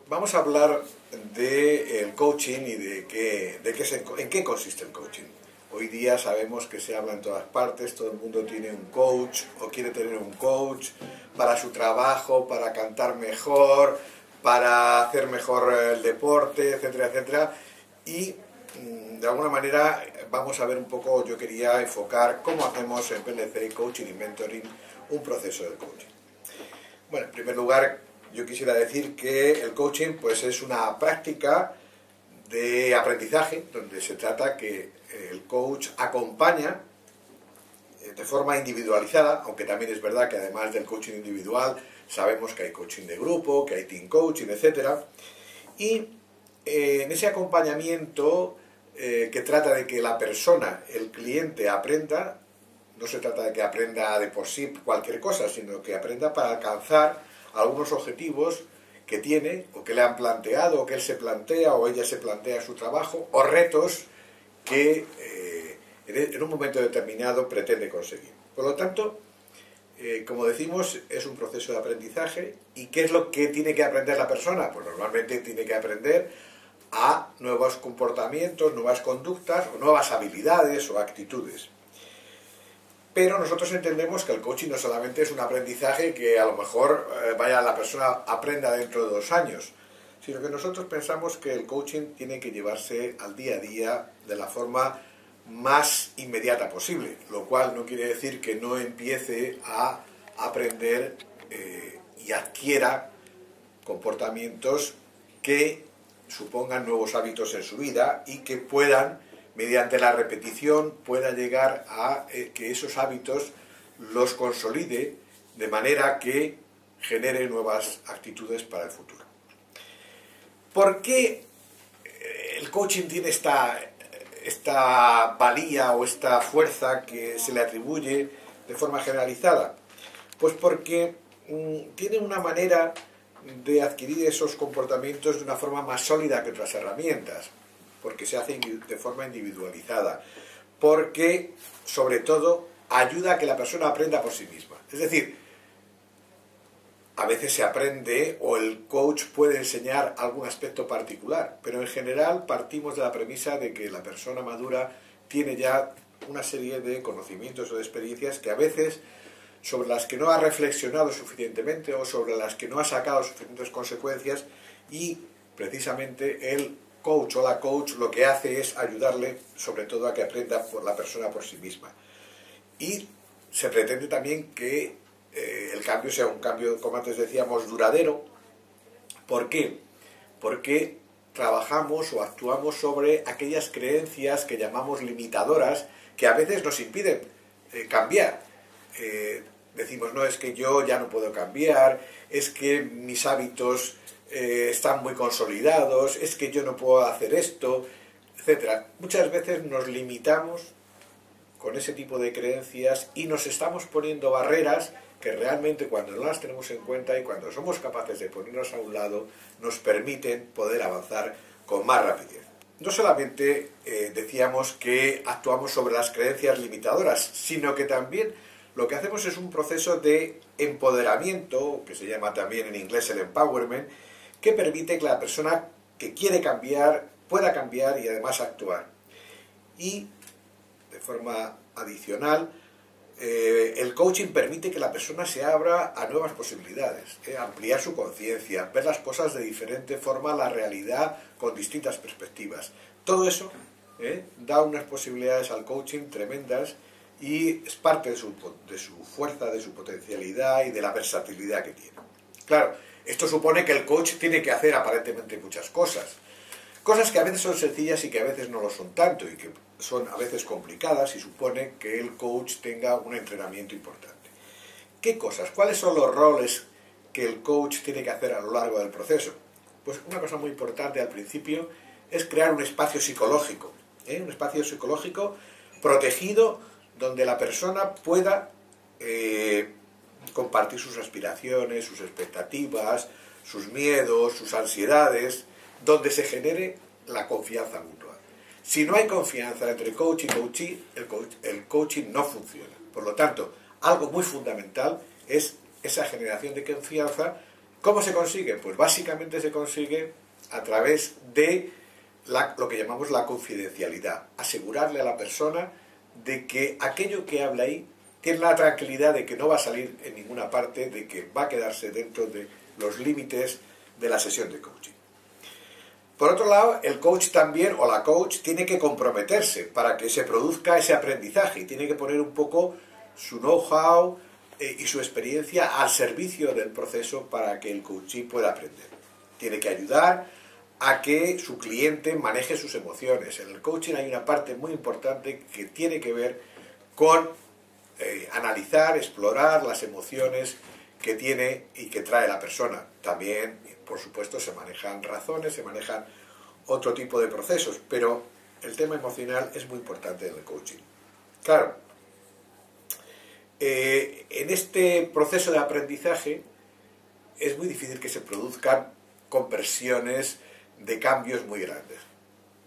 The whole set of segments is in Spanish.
Vamos a hablar del coaching y en qué consiste el coaching. Hoy día sabemos que se habla en todas partes, todo el mundo tiene un coach o quiere tener un coach para su trabajo, para cantar mejor, para hacer mejor el deporte, etcétera, etcétera. Y de alguna manera vamos a ver un poco, yo quería enfocar cómo hacemos en PNC Coaching y Mentoring un proceso de coaching. Bueno, en primer lugar, yo quisiera decir que el coaching pues es una práctica de aprendizaje donde se trata que el coach acompaña de forma individualizada, aunque también es verdad que además del coaching individual sabemos que hay coaching de grupo, que hay team coaching, etc. Y en ese acompañamiento que trata de que la persona, el cliente, aprenda, no se trata de que aprenda de por sí cualquier cosa, sino que aprenda para alcanzar algunos objetivos que tiene, o que le han planteado, o que él se plantea, o ella se plantea su trabajo, o retos que en un momento determinado pretende conseguir. Por lo tanto, como decimos, es un proceso de aprendizaje. ¿Y qué es lo que tiene que aprender la persona? Pues normalmente tiene que aprender a nuevos comportamientos, nuevas conductas, o nuevas habilidades o actitudes. Pero nosotros entendemos que el coaching no solamente es un aprendizaje que a lo mejor la persona aprenda dentro de 2 años, sino que nosotros pensamos que el coaching tiene que llevarse al día a día de la forma más inmediata posible, lo cual no quiere decir que no empiece a aprender y adquiera comportamientos que supongan nuevos hábitos en su vida y que puedan, mediante la repetición, pueda llegar a que esos hábitos los consolide de manera que genere nuevas actitudes para el futuro. ¿Por qué el coaching tiene esta valía o esta fuerza que se le atribuye de forma generalizada? Pues porque tiene una manera de adquirir esos comportamientos de una forma más sólida que otras herramientas, porque se hace de forma individualizada, porque, sobre todo, ayuda a que la persona aprenda por sí misma. Es decir, a veces se aprende o el coach puede enseñar algún aspecto particular, pero en general partimos de la premisa de que la persona madura tiene ya una serie de conocimientos o de experiencias que a veces sobre las que no ha reflexionado suficientemente o sobre las que no ha sacado suficientes consecuencias, y precisamente el coach o la coach lo que hace es ayudarle sobre todo a que aprenda por la persona por sí misma. Y se pretende también que el cambio sea un cambio, como antes decíamos, duradero. ¿Por qué? Porque trabajamos o actuamos sobre aquellas creencias que llamamos limitadoras, que a veces nos impiden cambiar. Decimos, no, es que yo ya no puedo cambiar, es que mis hábitos están muy consolidados, es que yo no puedo hacer esto, etc. Muchas veces nos limitamos con ese tipo de creencias y nos estamos poniendo barreras que realmente, cuando no las tenemos en cuenta y cuando somos capaces de ponernos a un lado, nos permiten poder avanzar con más rapidez. No solamente decíamos que actuamos sobre las creencias limitadoras, sino que también lo que hacemos es un proceso de empoderamiento, que se llama también en inglés el empowerment, que permite que la persona que quiere cambiar pueda cambiar y además actuar. Y, de forma adicional, el coaching permite que la persona se abra a nuevas posibilidades, ampliar su conciencia, ver las cosas de diferente forma, la realidad con distintas perspectivas. Todo eso da unas posibilidades al coaching tremendas y es parte de su fuerza, de su potencialidad y de la versatilidad que tiene. Claro, esto supone que el coach tiene que hacer aparentemente muchas cosas. Cosas que a veces son sencillas y que a veces no lo son tanto y que son a veces complicadas, y supone que el coach tenga un entrenamiento importante. ¿Qué cosas? ¿Cuáles son los roles que el coach tiene que hacer a lo largo del proceso? Pues una cosa muy importante al principio es crear un espacio psicológico, un espacio psicológico protegido donde la persona pueda compartir sus aspiraciones, sus expectativas, sus miedos, sus ansiedades, donde se genere la confianza mutua. Si no hay confianza entre coach y coachee, el coaching no funciona. Por lo tanto, algo muy fundamental es esa generación de confianza ¿Cómo se consigue? Pues básicamente se consigue a través de lo que llamamos la confidencialidad. Asegurarle a la persona de que aquello que habla ahí tiene la tranquilidad de que no va a salir en ninguna parte, de que va a quedarse dentro de los límites de la sesión de coaching. Por otro lado, el coach también, o la coach, tiene que comprometerse para que se produzca ese aprendizaje y tiene que poner un poco su know-how y su experiencia al servicio del proceso para que el coachee pueda aprender. Tiene que ayudar a que su cliente maneje sus emociones. En el coaching hay una parte muy importante que tiene que ver con analizar, explorar las emociones que tiene y que trae la persona. También, por supuesto, se manejan razones, se manejan otro tipo de procesos, pero el tema emocional es muy importante en el coaching. Claro, en este proceso de aprendizaje es muy difícil que se produzcan conversiones de cambios muy grandes.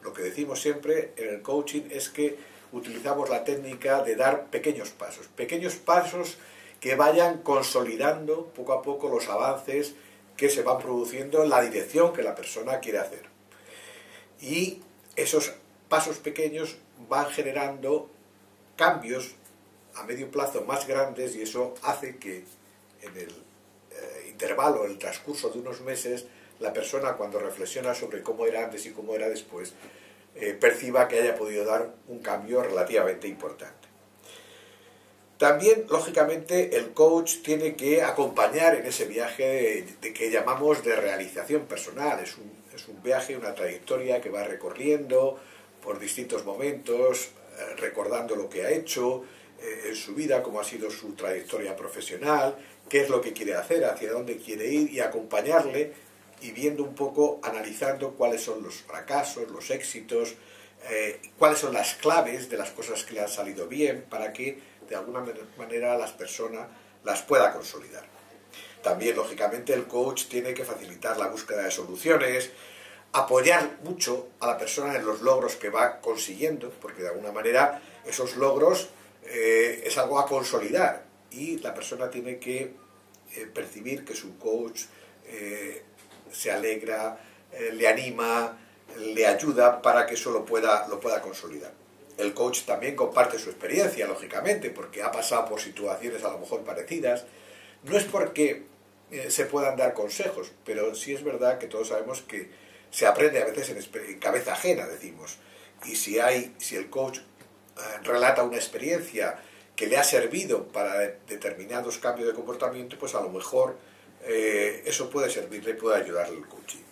Lo que decimos siempre en el coaching es que utilizamos la técnica de dar pequeños pasos que vayan consolidando poco a poco los avances que se van produciendo en la dirección que la persona quiere hacer. Y esos pasos pequeños van generando cambios a medio plazo más grandes y eso hace que en el intervalo, en el transcurso de unos meses, la persona cuando reflexiona sobre cómo era antes y cómo era después, perciba que haya podido dar un cambio relativamente importante. También, lógicamente, el coach tiene que acompañar en ese viaje que llamamos de realización personal. Es un viaje, una trayectoria que va recorriendo por distintos momentos, recordando lo que ha hecho en su vida, cómo ha sido su trayectoria profesional, qué es lo que quiere hacer, hacia dónde quiere ir y acompañarle y viendo un poco, analizando cuáles son los fracasos, los éxitos, cuáles son las claves de las cosas que le han salido bien para que de alguna manera las personas las pueda consolidar. También, lógicamente, el coach tiene que facilitar la búsqueda de soluciones, apoyar mucho a la persona en los logros que va consiguiendo, porque de alguna manera esos logros es algo a consolidar y la persona tiene que percibir que su coach se alegra, le anima, le ayuda para que eso lo pueda consolidar. El coach también comparte su experiencia, lógicamente, porque ha pasado por situaciones a lo mejor parecidas. No es porque se puedan dar consejos, pero sí es verdad que todos sabemos que se aprende a veces en cabeza ajena, decimos. Y si el coach relata una experiencia que le ha servido para determinados cambios de comportamiento, pues a lo mejor eso puede servirle, puede ayudarle al coaching.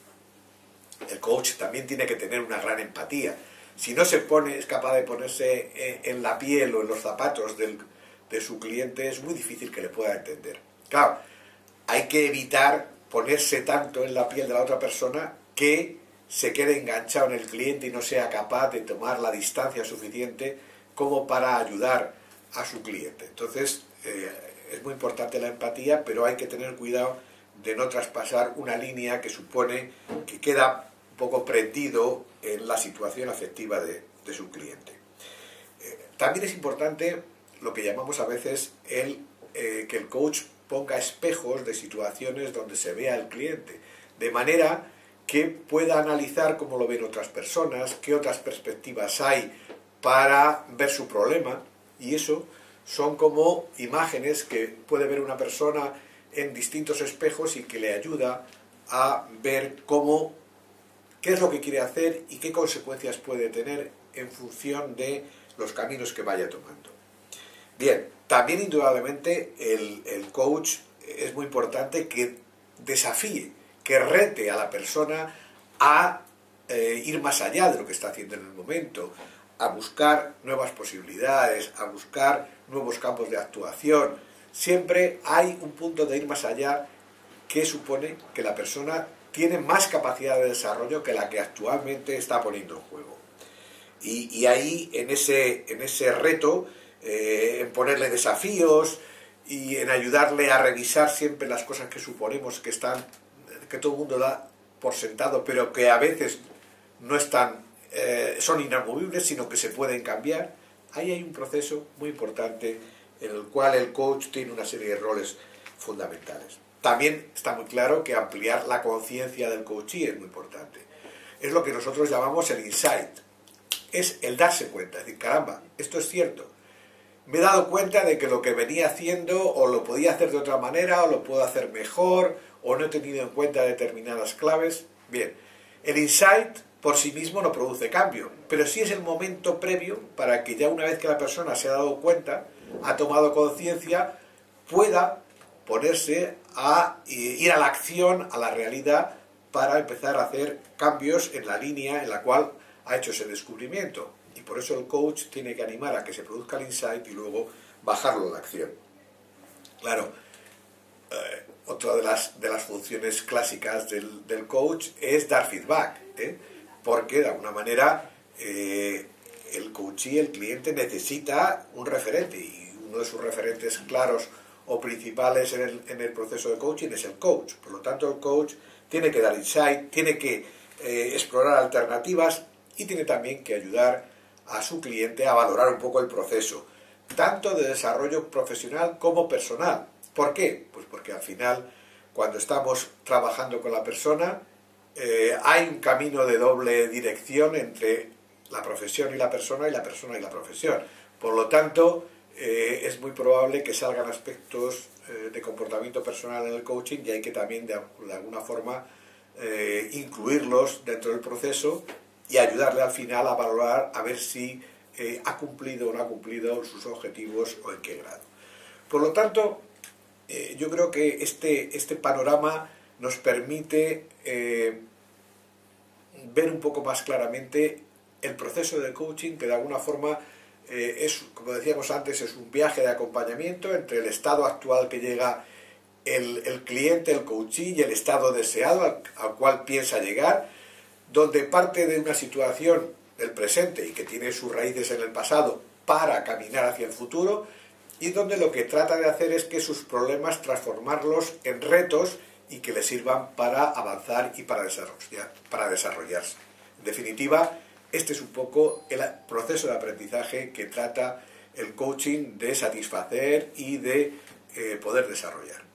El coach también tiene que tener una gran empatía. Si no es capaz de ponerse en la piel o en los zapatos de su cliente, es muy difícil que le pueda entender. Claro, hay que evitar ponerse tanto en la piel de la otra persona que se quede enganchado en el cliente y no sea capaz de tomar la distancia suficiente como para ayudar a su cliente. Entonces, es muy importante la empatía, pero hay que tener cuidado de no traspasar una línea que supone que queda un poco prendido en la situación afectiva de su cliente. También es importante lo que llamamos a veces que el coach ponga espejos de situaciones donde se vea al cliente, de manera que pueda analizar cómo lo ven otras personas, qué otras perspectivas hay para ver su problema, y eso son como imágenes que puede ver una persona en distintos espejos y que le ayuda a ver qué es lo que quiere hacer y qué consecuencias puede tener en función de los caminos que vaya tomando. Bien, también indudablemente el coach es muy importante que desafíe, que rete a la persona a ir más allá de lo que está haciendo en el momento, a buscar nuevas posibilidades, a buscar nuevos campos de actuación. Siempre hay un punto de ir más allá que supone que la persona tiene más capacidad de desarrollo que la que actualmente está poniendo en juego. Y ahí, en ese reto, en ponerle desafíos y en ayudarle a revisar siempre las cosas que suponemos que todo el mundo da por sentado, pero que a veces no son inamovibles, sino que se pueden cambiar. Ahí hay un proceso muy importante en el cual el coach tiene una serie de roles fundamentales. También está muy claro que ampliar la conciencia del coachee es muy importante. Es lo que nosotros llamamos el insight. Es el darse cuenta, es decir, caramba, esto es cierto. Me he dado cuenta de que lo que venía haciendo o lo podía hacer de otra manera o lo puedo hacer mejor o no he tenido en cuenta determinadas claves. Bien, el insight por sí mismo no produce cambio, pero sí es el momento previo para que ya una vez que la persona se ha dado cuenta, ha tomado conciencia, pueda ponerse a ir a la acción, a la realidad, para empezar a hacer cambios en la línea en la cual ha hecho ese descubrimiento. Y por eso el coach tiene que animar a que se produzca el insight y luego bajarlo a la acción. Claro, otra de las funciones clásicas del coach es dar feedback, porque de alguna manera el coachee, el cliente, necesita un referente, y uno de sus referentes claros o principales en el proceso de coaching es el coach. Por lo tanto, el coach tiene que dar insight, tiene que explorar alternativas y tiene también que ayudar a su cliente a valorar un poco el proceso, tanto de desarrollo profesional como personal. ¿Por qué? Pues porque al final, cuando estamos trabajando con la persona, hay un camino de doble dirección entre la profesión y la persona y la persona y la profesión. Por lo tanto, es muy probable que salgan aspectos de comportamiento personal en el coaching y hay que también de alguna forma incluirlos dentro del proceso y ayudarle al final a valorar a ver si ha cumplido o no ha cumplido sus objetivos o en qué grado. Por lo tanto, yo creo que este panorama nos permite ver un poco más claramente el proceso de coaching, que de alguna forma es, como decíamos antes, es un viaje de acompañamiento entre el estado actual que llega el cliente, el coachee, y el estado deseado al cual piensa llegar, donde parte de una situación del presente y que tiene sus raíces en el pasado para caminar hacia el futuro, y donde lo que trata de hacer es que sus problemas transformarlos en retos y que le sirvan para avanzar y para desarrollarse. En definitiva, este es un poco el proceso de aprendizaje que trata el coaching de satisfacer y de poder desarrollar.